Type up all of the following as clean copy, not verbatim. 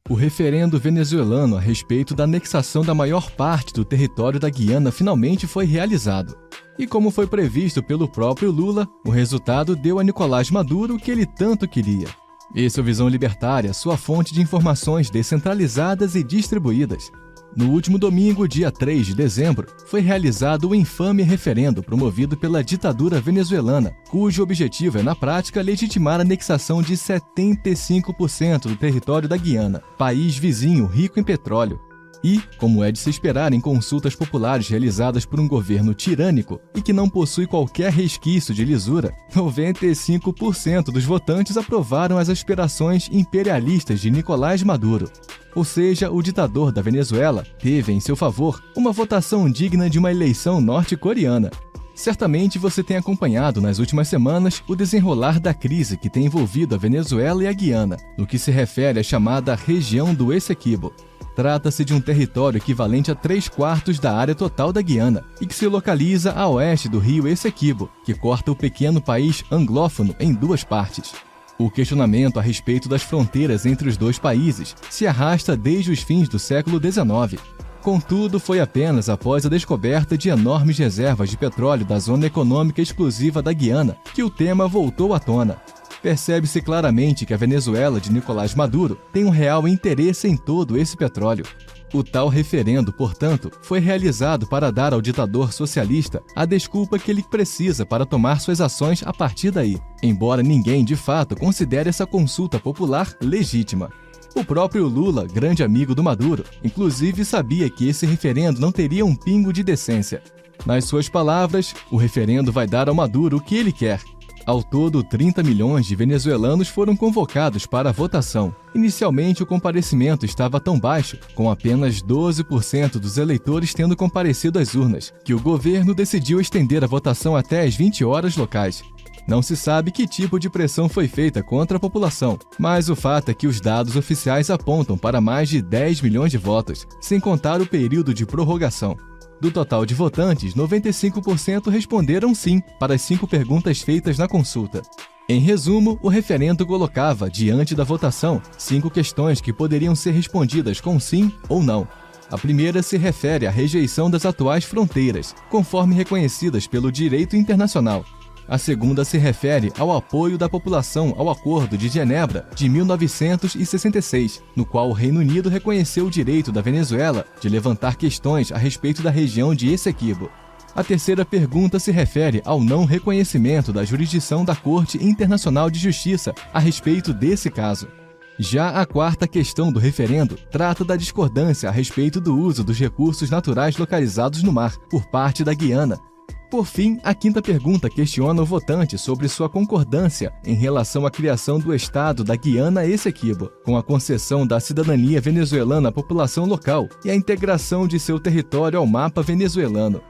O referendo venezuelano a respeito da anexação da maior parte do território da Guiana finalmente foi realizado. E como foi previsto pelo próprio Lula, o resultado deu a Nicolás Maduro o que ele tanto queria. Esse é o Visão Libertária, sua fonte de informações descentralizadas e distribuídas. No último domingo, dia 3 de dezembro, foi realizado o infame referendo promovido pela ditadura venezuelana, cujo objetivo é, na prática, legitimar a anexação de 75% do território da Guiana, país vizinho rico em petróleo. E, como é de se esperar em consultas populares realizadas por um governo tirânico e que não possui qualquer resquício de lisura, 95% dos votantes aprovaram as aspirações imperialistas de Nicolás Maduro. Ou seja, o ditador da Venezuela teve em seu favor uma votação digna de uma eleição norte-coreana. Certamente você tem acompanhado nas últimas semanas o desenrolar da crise que tem envolvido a Venezuela e a Guiana, no que se refere à chamada região do Essequibo. Trata-se de um território equivalente a 3/4 da área total da Guiana e que se localiza a oeste do rio Essequibo, que corta o pequeno país anglófono em duas partes. O questionamento a respeito das fronteiras entre os dois países se arrasta desde os fins do século XIX. Contudo, foi apenas após a descoberta de enormes reservas de petróleo da Zona Econômica Exclusiva da Guiana que o tema voltou à tona. Percebe-se claramente que a Venezuela de Nicolás Maduro tem um real interesse em todo esse petróleo. O tal referendo, portanto, foi realizado para dar ao ditador socialista a desculpa que ele precisa para tomar suas ações a partir daí, embora ninguém, de fato, considere essa consulta popular legítima. O próprio Lula, grande amigo do Maduro, inclusive sabia que esse referendo não teria um pingo de decência. Nas suas palavras, o referendo vai dar ao Maduro o que ele quer. Ao todo, 30 milhões de venezuelanos foram convocados para a votação. Inicialmente, o comparecimento estava tão baixo, com apenas 12% dos eleitores tendo comparecido às urnas, que o governo decidiu estender a votação até às 20 horas locais. Não se sabe que tipo de pressão foi feita contra a população, mas o fato é que os dados oficiais apontam para mais de 10 milhões de votos, sem contar o período de prorrogação. Do total de votantes, 95% responderam sim para as 5 perguntas feitas na consulta. Em resumo, o referendo colocava, diante da votação, 5 questões que poderiam ser respondidas com sim ou não. A primeira se refere à rejeição das atuais fronteiras, conforme reconhecidas pelo direito internacional. A segunda se refere ao apoio da população ao Acordo de Genebra de 1966, no qual o Reino Unido reconheceu o direito da Venezuela de levantar questões a respeito da região de Essequibo. A terceira pergunta se refere ao não reconhecimento da jurisdição da Corte Internacional de Justiça a respeito desse caso. Já a quarta questão do referendo trata da discordância a respeito do uso dos recursos naturais localizados no mar por parte da Guiana. Por fim, a quinta pergunta questiona o votante sobre sua concordância em relação à criação do Estado da Guiana Essequibo, com a concessão da cidadania venezuelana à população local e a integração de seu território ao mapa venezuelano.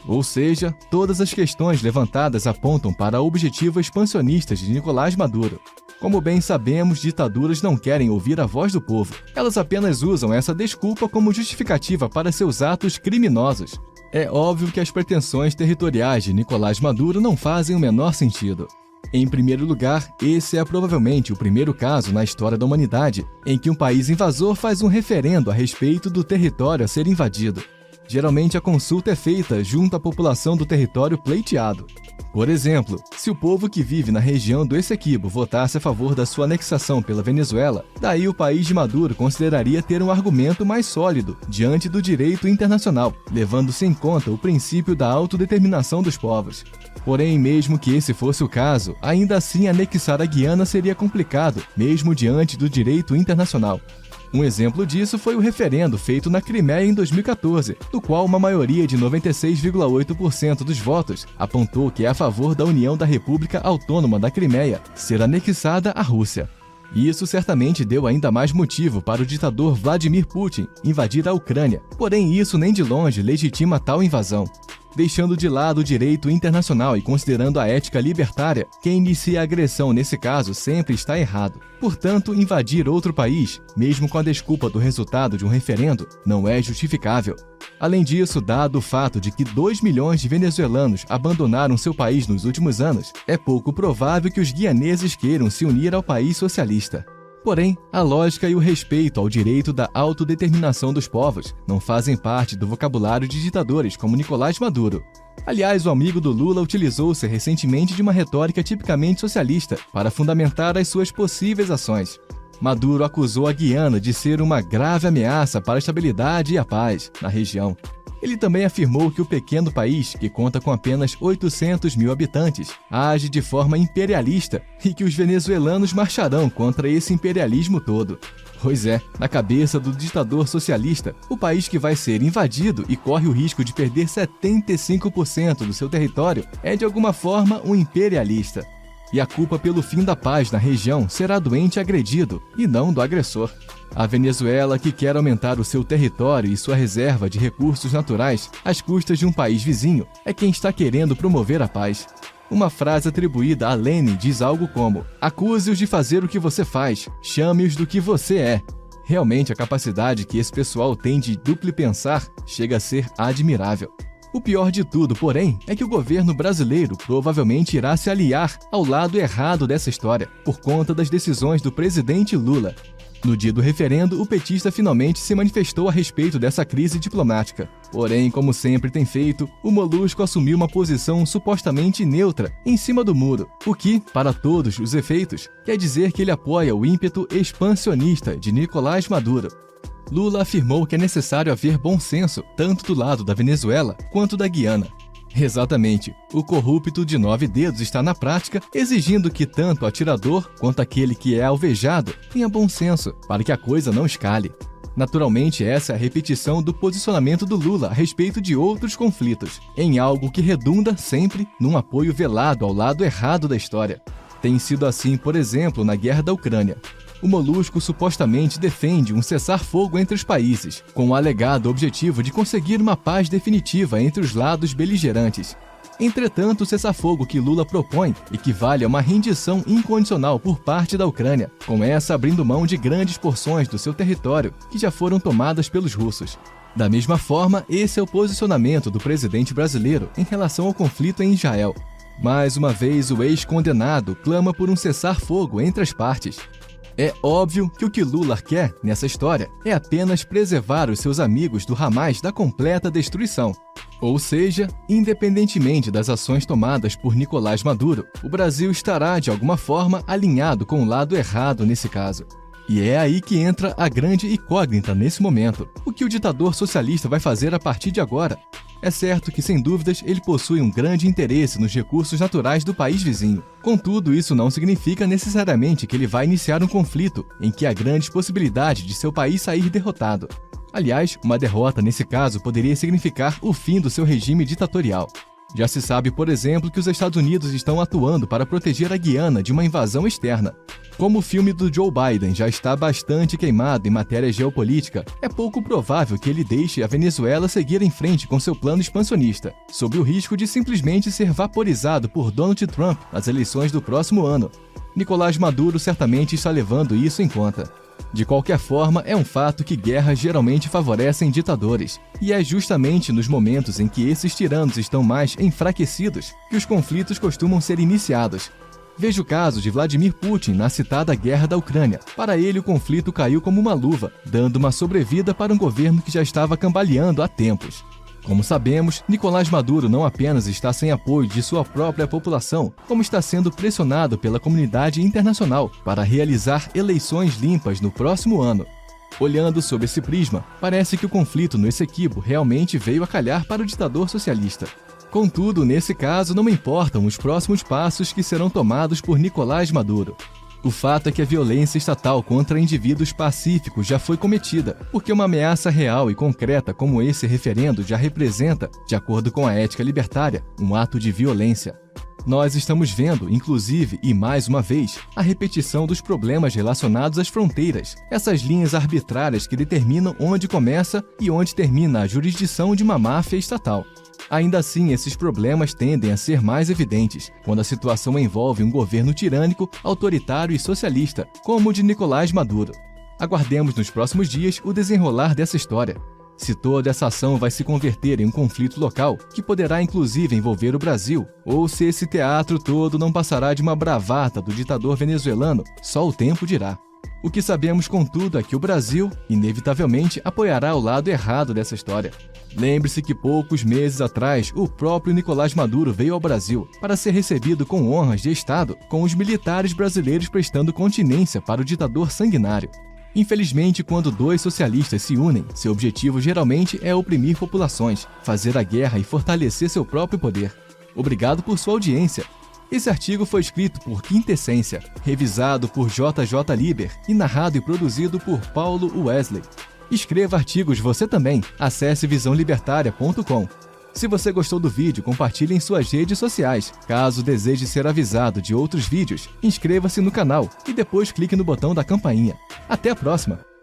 Ou seja, todas as questões levantadas apontam para objetivos expansionistas de Nicolás Maduro. Como bem sabemos, ditaduras não querem ouvir a voz do povo. Elas apenas usam essa desculpa como justificativa para seus atos criminosos. É óbvio que as pretensões territoriais de Nicolás Maduro não fazem o menor sentido. Em primeiro lugar, esse é provavelmente o primeiro caso na história da humanidade em que um país invasor faz um referendo a respeito do território a ser invadido. Geralmente a consulta é feita junto à população do território pleiteado. Por exemplo, se o povo que vive na região do Essequibo votasse a favor da sua anexação pela Venezuela, daí o país de Maduro consideraria ter um argumento mais sólido diante do direito internacional, levando-se em conta o princípio da autodeterminação dos povos. Porém, mesmo que esse fosse o caso, ainda assim anexar a Guiana seria complicado, mesmo diante do direito internacional. Um exemplo disso foi o referendo feito na Crimeia em 2014, no qual uma maioria de 96,8% dos votos apontou que é a favor da união da República Autônoma da Crimeia ser anexada à Rússia. E isso certamente deu ainda mais motivo para o ditador Vladimir Putin invadir a Ucrânia, porém isso nem de longe legitima tal invasão. Deixando de lado o direito internacional e considerando a ética libertária, quem inicia a agressão nesse caso sempre está errado. Portanto, invadir outro país, mesmo com a desculpa do resultado de um referendo, não é justificável. Além disso, dado o fato de que 2 milhões de venezuelanos abandonaram seu país nos últimos anos, é pouco provável que os guianeses queiram se unir ao país socialista. Porém, a lógica e o respeito ao direito da autodeterminação dos povos não fazem parte do vocabulário de ditadores como Nicolás Maduro. Aliás, o amigo do Lula utilizou-se recentemente de uma retórica tipicamente socialista para fundamentar as suas possíveis ações. Maduro acusou a Guiana de ser uma grave ameaça para a estabilidade e a paz na região. Ele também afirmou que o pequeno país, que conta com apenas 800 mil habitantes, age de forma imperialista e que os venezuelanos marcharão contra esse imperialismo todo. Pois é, na cabeça do ditador socialista, o país que vai ser invadido e corre o risco de perder 75% do seu território é de alguma forma um imperialista. E a culpa pelo fim da paz na região será do ente agredido e não do agressor. A Venezuela, que quer aumentar o seu território e sua reserva de recursos naturais às custas de um país vizinho, é quem está querendo promover a paz. Uma frase atribuída a Lenin diz algo como: acuse-os de fazer o que você faz, chame-os do que você é. Realmente, a capacidade que esse pessoal tem de duplo pensar chega a ser admirável. O pior de tudo, porém, é que o governo brasileiro provavelmente irá se aliar ao lado errado dessa história, por conta das decisões do presidente Lula. No dia do referendo, o petista finalmente se manifestou a respeito dessa crise diplomática. Porém, como sempre tem feito, o Molusco assumiu uma posição supostamente neutra em cima do muro, o que, para todos os efeitos, quer dizer que ele apoia o ímpeto expansionista de Nicolás Maduro. Lula afirmou que é necessário haver bom senso, tanto do lado da Venezuela quanto da Guiana. Exatamente, o corrupto de 9 dedos está na prática exigindo que tanto o atirador quanto aquele que é alvejado tenha bom senso, para que a coisa não escale. Naturalmente, essa é a repetição do posicionamento do Lula a respeito de outros conflitos, em algo que redunda sempre num apoio velado ao lado errado da história. Tem sido assim, por exemplo, na guerra da Ucrânia. O Molusco supostamente defende um cessar-fogo entre os países, com o alegado objetivo de conseguir uma paz definitiva entre os lados beligerantes. Entretanto, o cessar-fogo que Lula propõe equivale a uma rendição incondicional por parte da Ucrânia, com essa abrindo mão de grandes porções do seu território que já foram tomadas pelos russos. Da mesma forma, esse é o posicionamento do presidente brasileiro em relação ao conflito em Israel. Mais uma vez, o ex-condenado clama por um cessar-fogo entre as partes. É óbvio que o que Lula quer nessa história é apenas preservar os seus amigos do Hamas da completa destruição. Ou seja, independentemente das ações tomadas por Nicolás Maduro, o Brasil estará de alguma forma alinhado com o lado errado nesse caso. E é aí que entra a grande incógnita nesse momento. O que o ditador socialista vai fazer a partir de agora? É certo que, sem dúvidas, ele possui um grande interesse nos recursos naturais do país vizinho. Contudo, isso não significa necessariamente que ele vai iniciar um conflito em que há grandes possibilidades de seu país sair derrotado. Aliás, uma derrota nesse caso poderia significar o fim do seu regime ditatorial. Já se sabe, por exemplo, que os Estados Unidos estão atuando para proteger a Guiana de uma invasão externa. Como o filme do Joe Biden já está bastante queimado em matéria geopolítica, é pouco provável que ele deixe a Venezuela seguir em frente com seu plano expansionista, sob o risco de simplesmente ser vaporizado por Donald Trump nas eleições do próximo ano. Nicolás Maduro certamente está levando isso em conta. De qualquer forma, é um fato que guerras geralmente favorecem ditadores, e é justamente nos momentos em que esses tiranos estão mais enfraquecidos que os conflitos costumam ser iniciados. Veja o caso de Vladimir Putin na citada guerra da Ucrânia. Para ele, o conflito caiu como uma luva, dando uma sobrevida para um governo que já estava cambaleando há tempos. Como sabemos, Nicolás Maduro não apenas está sem apoio de sua própria população, como está sendo pressionado pela comunidade internacional para realizar eleições limpas no próximo ano. Olhando sob esse prisma, parece que o conflito no Essequibo realmente veio a calhar para o ditador socialista. Contudo, nesse caso, não importam os próximos passos que serão tomados por Nicolás Maduro. O fato é que a violência estatal contra indivíduos pacíficos já foi cometida, porque uma ameaça real e concreta como esse referendo já representa, de acordo com a ética libertária, um ato de violência. Nós estamos vendo, inclusive, e mais uma vez, a repetição dos problemas relacionados às fronteiras, essas linhas arbitrárias que determinam onde começa e onde termina a jurisdição de uma máfia estatal. Ainda assim, esses problemas tendem a ser mais evidentes quando a situação envolve um governo tirânico, autoritário e socialista, como o de Nicolás Maduro. Aguardemos nos próximos dias o desenrolar dessa história. Se toda essa ação vai se converter em um conflito local, que poderá inclusive envolver o Brasil, ou se esse teatro todo não passará de uma bravata do ditador venezuelano, só o tempo dirá. O que sabemos, contudo, é que o Brasil, inevitavelmente, apoiará o lado errado dessa história. Lembre-se que poucos meses atrás, o próprio Nicolás Maduro veio ao Brasil para ser recebido com honras de Estado, com os militares brasileiros prestando continência para o ditador sanguinário. Infelizmente, quando dois socialistas se unem, seu objetivo geralmente é oprimir populações, fazer a guerra e fortalecer seu próprio poder. Obrigado por sua audiência. Esse artigo foi escrito por Quintessência, revisado por JJ Liber e narrado e produzido por Paulo Wesley. Escreva artigos você também. Acesse visãolibertaria.com. Se você gostou do vídeo, compartilhe em suas redes sociais. Caso deseje ser avisado de outros vídeos, inscreva-se no canal e depois clique no botão da campainha. Até a próxima!